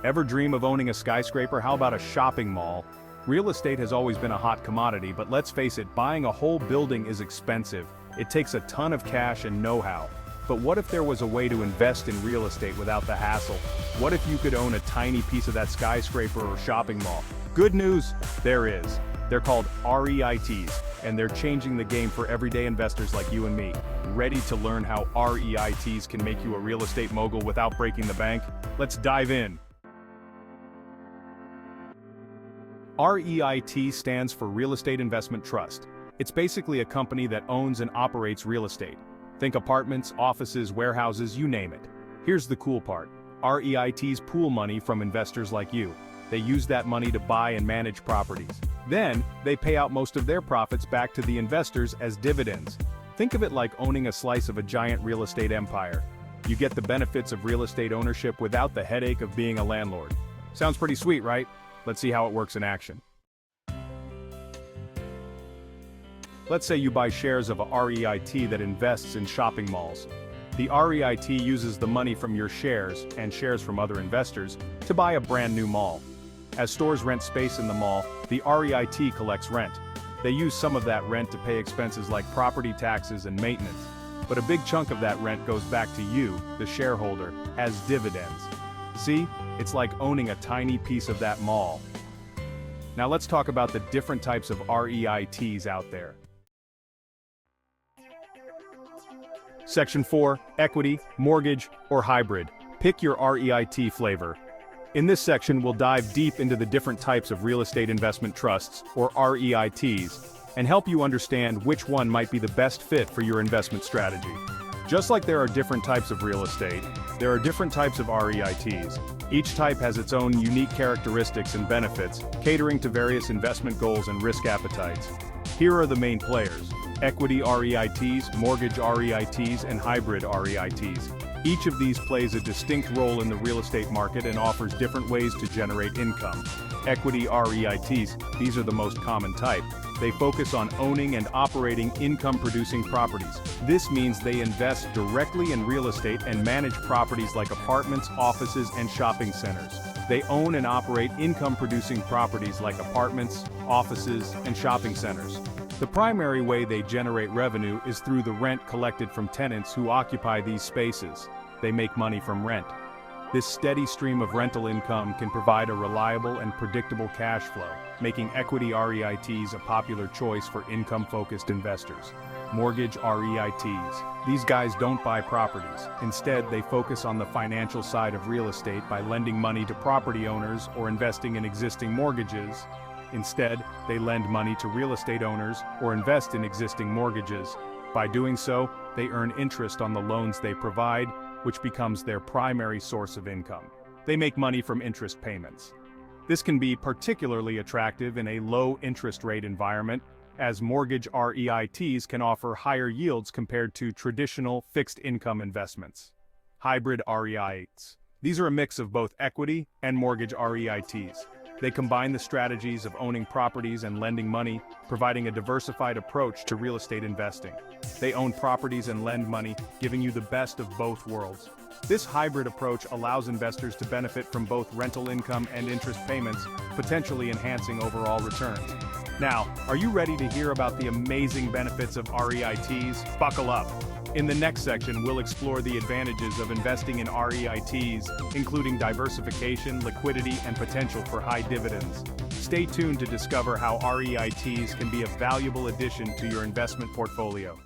Ever dream of owning a skyscraper? How about a shopping mall? Real estate has always been a hot commodity, but let's face it, buying a whole building is expensive. It takes a ton of cash and know-how. But what if there was a way to invest in real estate without the hassle? What if you could own a tiny piece of that skyscraper or shopping mall? Good news, there is. They're called REITs, and they're changing the game for everyday investors like you and me. Ready to learn how REITs can make you a real estate mogul without breaking the bank? Let's dive in. REIT stands for Real Estate Investment Trust. It's basically a company that owns and operates real estate. Think apartments, offices, warehouses, you name it. Here's the cool part. REITs pool money from investors like you. They use that money to buy and manage properties. Then, they pay out most of their profits back to the investors as dividends. Think of it like owning a slice of a giant real estate empire. You get the benefits of real estate ownership without the headache of being a landlord. Sounds pretty sweet, right? Let's see how it works in action. Let's say you buy shares of a REIT that invests in shopping malls. The REIT uses the money from your shares and shares from other investors to buy a brand new mall. As stores rent space in the mall, the REIT collects rent. They use some of that rent to pay expenses like property taxes and maintenance. But a big chunk of that rent goes back to you, the shareholder, as dividends. See? It's like owning a tiny piece of that mall. Now let's talk about the different types of REITs out there. Section 4, Equity, Mortgage, or Hybrid. Pick your REIT flavor. In this section, we'll dive deep into the different types of real estate investment trusts, or REITs, and help you understand which one might be the best fit for your investment strategy. Just like there are different types of real estate, there are different types of REITs. Each type has its own unique characteristics and benefits, catering to various investment goals and risk appetites. Here are the main players: equity REITs, mortgage REITs, and hybrid REITs. Each of these plays a distinct role in the real estate market and offers different ways to generate income. Equity REITs, these are the most common type. They focus on owning and operating income-producing properties. This means they invest directly in real estate and manage properties like apartments, offices, and shopping centers. They own and operate income-producing properties like apartments, offices, and shopping centers. The primary way they generate revenue is through the rent collected from tenants who occupy these spaces. They make money from rent. This steady stream of rental income can provide a reliable and predictable cash flow, making equity REITs a popular choice for income-focused investors. Mortgage REITs. These guys don't buy properties. Instead, they focus on the financial side of real estate by lending money to property owners or investing in existing mortgages. Instead, they lend money to real estate owners or invest in existing mortgages. By doing so, they earn interest on the loans they provide, which becomes their primary source of income. They make money from interest payments. This can be particularly attractive in a low interest rate environment, as mortgage REITs can offer higher yields compared to traditional fixed income investments. Hybrid REITs. These are a mix of both equity and mortgage REITs. They combine the strategies of owning properties and lending money, providing a diversified approach to real estate investing. They own properties and lend money, giving you the best of both worlds. This hybrid approach allows investors to benefit from both rental income and interest payments, potentially enhancing overall returns. Now, are you ready to hear about the amazing benefits of REITs? Buckle up. In the next section, we'll explore the advantages of investing in REITs, including diversification, liquidity, and potential for high dividends. Stay tuned to discover how REITs can be a valuable addition to your investment portfolio.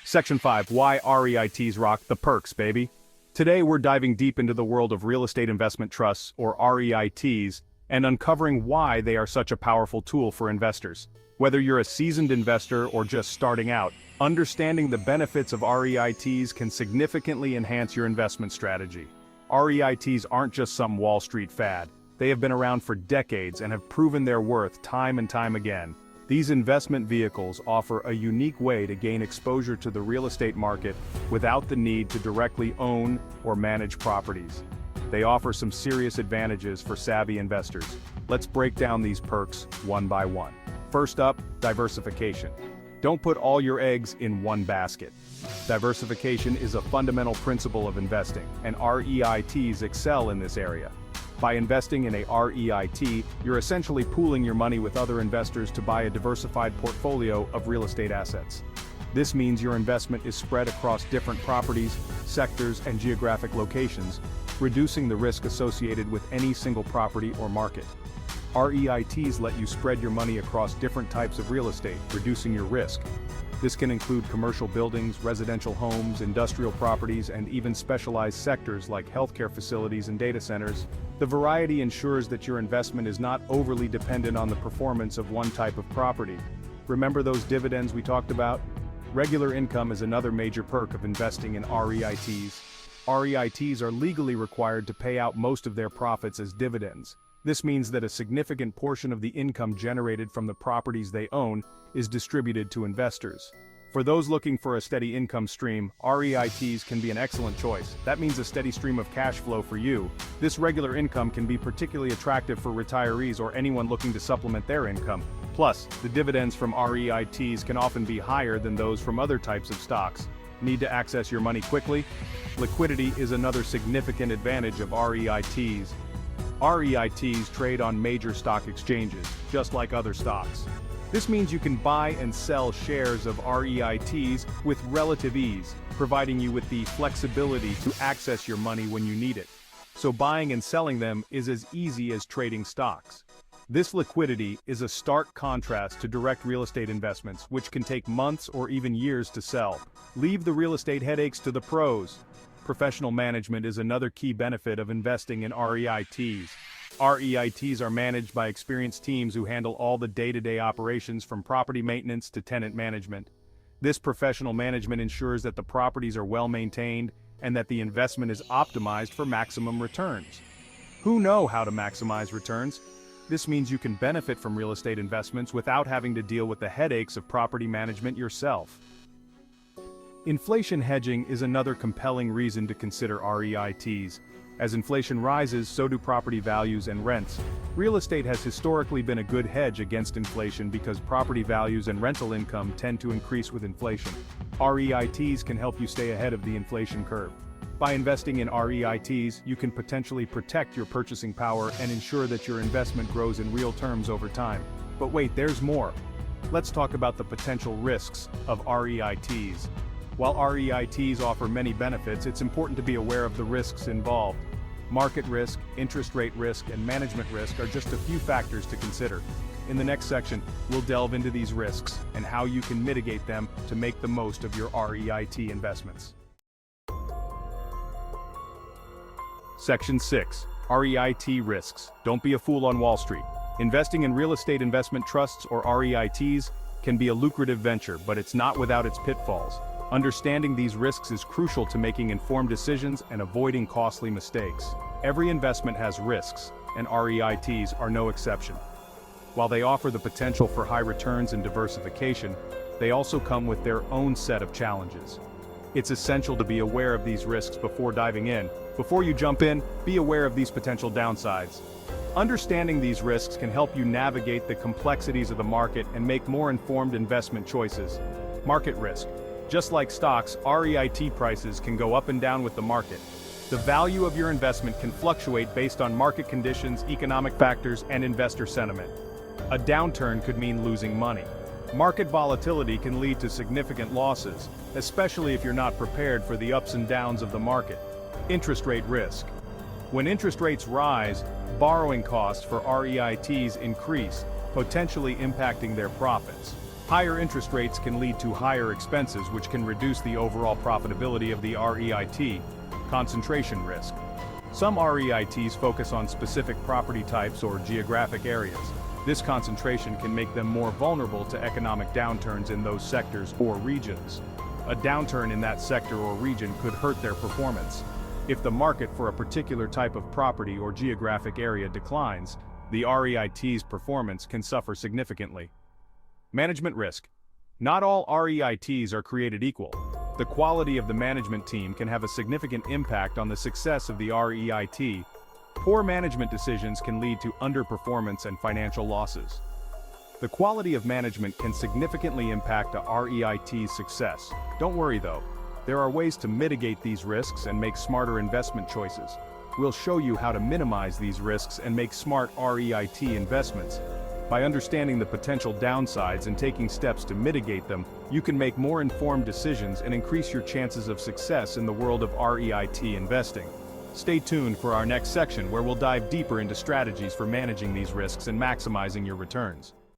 Section 5. Why REITs rock the perks, baby. Today, we're diving deep into the world of real estate investment trusts, or REITs, and uncovering why they are such a powerful tool for investors. Whether you're a seasoned investor or just starting out, understanding the benefits of REITs can significantly enhance your investment strategy. REITs aren't just some Wall Street fad. They have been around for decades and have proven their worth time and time again. These investment vehicles offer a unique way to gain exposure to the real estate market without the need to directly own or manage properties. They offer some serious advantages for savvy investors. Let's break down these perks one by one. First up, diversification. Don't put all your eggs in one basket. Diversification is a fundamental principle of investing, and REITs excel in this area. By investing in a REIT, you're essentially pooling your money with other investors to buy a diversified portfolio of real estate assets. This means your investment is spread across different properties, sectors, and geographic locations, reducing the risk associated with any single property or market. REITs let you spread your money across different types of real estate, reducing your risk. This can include commercial buildings, residential homes, industrial properties, and even specialized sectors like healthcare facilities and data centers. The variety ensures that your investment is not overly dependent on the performance of one type of property. Remember those dividends we talked about? Regular income is another major perk of investing in REITs. REITs are legally required to pay out most of their profits as dividends. This means that a significant portion of the income generated from the properties they own is distributed to investors. For those looking for a steady income stream, REITs can be an excellent choice. That means a steady stream of cash flow for you. This regular income can be particularly attractive for retirees or anyone looking to supplement their income. Plus, the dividends from REITs can often be higher than those from other types of stocks. Need to access your money quickly? Liquidity is another significant advantage of REITs. REITs trade on major stock exchanges, just like other stocks. This means you can buy and sell shares of REITs with relative ease, providing you with the flexibility to access your money when you need it. So buying and selling them is as easy as trading stocks. This liquidity is a stark contrast to direct real estate investments, which can take months or even years to sell. Leave the real estate headaches to the pros. Professional management is another key benefit of investing in REITs. REITs are managed by experienced teams who handle all the day-to-day operations from property maintenance to tenant management. This professional management ensures that the properties are well maintained and that the investment is optimized for maximum returns. Who know how to maximize returns? This means you can benefit from real estate investments without having to deal with the headaches of property management yourself. Inflation hedging is another compelling reason to consider REITs. As inflation rises, so do property values and rents. Real estate has historically been a good hedge against inflation because property values and rental income tend to increase with inflation. REITs can help you stay ahead of the inflation curve. By investing in REITs, you can potentially protect your purchasing power and ensure that your investment grows in real terms over time. But wait, there's more. Let's talk about the potential risks of REITs. While REITs offer many benefits, it's important to be aware of the risks involved. Market risk, interest rate risk, and management risk are just a few factors to consider. In the next section, we'll delve into these risks and how you can mitigate them to make the most of your REIT investments. Section 6. REIT risks. Don't be a fool on Wall Street. Investing in real estate investment trusts or REITs can be a lucrative venture, but it's not without its pitfalls. Understanding these risks is crucial to making informed decisions and avoiding costly mistakes. Every investment has risks, and REITs are no exception. While they offer the potential for high returns and diversification, they also come with their own set of challenges. It's essential to be aware of these risks before diving in. Before you jump in, be aware of these potential downsides. Understanding these risks can help you navigate the complexities of the market and make more informed investment choices. Market risk. Just like stocks, REIT prices can go up and down with the market. The value of your investment can fluctuate based on market conditions, economic factors, and investor sentiment. A downturn could mean losing money. Market volatility can lead to significant losses, especially if you're not prepared for the ups and downs of the market. Interest rate risk. When interest rates rise, borrowing costs for REITs increase, potentially impacting their profits. Higher interest rates can lead to higher expenses, which can reduce the overall profitability of the REIT. Concentration risk. Some REITs focus on specific property types or geographic areas. This concentration can make them more vulnerable to economic downturns in those sectors or regions. A downturn in that sector or region could hurt their performance. If the market for a particular type of property or geographic area declines, the REIT's performance can suffer significantly. Management risk. Not all REITs are created equal. The quality of the management team can have a significant impact on the success of the REIT. Poor management decisions can lead to underperformance and financial losses. The quality of management can significantly impact a REIT's success. Don't worry though, there are ways to mitigate these risks and make smarter investment choices. We'll show you how to minimize these risks and make smart REIT investments. By understanding the potential downsides and taking steps to mitigate them, you can make more informed decisions and increase your chances of success in the world of REIT investing. Stay tuned for our next section where we'll dive deeper into strategies for managing these risks and maximizing your returns.